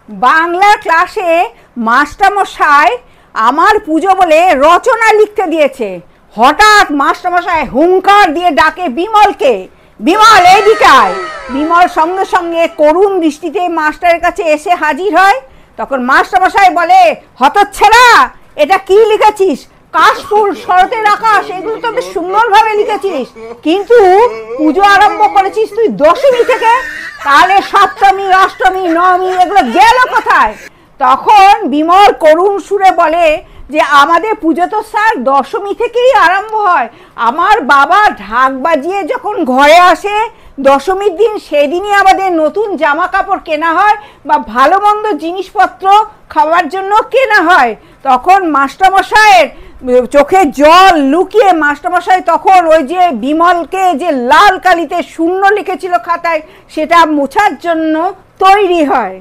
বাংলা ক্লাসে মাস্টারমশাই আমার পুজো বলে রচনা লিখতে দিয়েছে। হঠাৎ মাস্টারমশাই হুঙ্কার দিয়ে ডাকে বিমলকে, বিমল এইদিকে আয়। বিমল সঙ্গে সঙ্গে করুণ দৃষ্টিতে মাস্টারের কাছে এসে হাজির হয়। তখন মাস্টারমশাই বলে, হতচ্ছাড়া, এটা কি লিখেছিস? কাশফুল, শরতের আকাশ, এগুলো তো বেশ সুন্দরভাবে লিখেছিস, কিন্তু পুজো আরম্ভ করেছিস তুই দশমী থেকে, তাহলে সপ্তমী, অষ্টমী, নবমী এগুলো গেল কোথায়? তখন বিমল করুণ সুরে বলে যে আমাদের পুজো তো স্যার দশমী থেকেই আরম্ভ হয়। আমার বাবা ঢাক বাজিয়ে যখন ঘরে আসে দশমীর দিন, সেদিনই আমাদের নতুন জামা কাপড় কেনা হয় বা ভালো মন্দ জিনিসপত্র খাওয়ার জন্য কেনা হয়। তখন মাস্টারমশাইয়ের চোখে জল লুকিয়ে মাস্টারমশাই তখন ওই যে বিমলকে যে লাল কালিতে শূন্য লিখেছিল খাতায়, সেটা মোছার জন্য তৈরি হয়।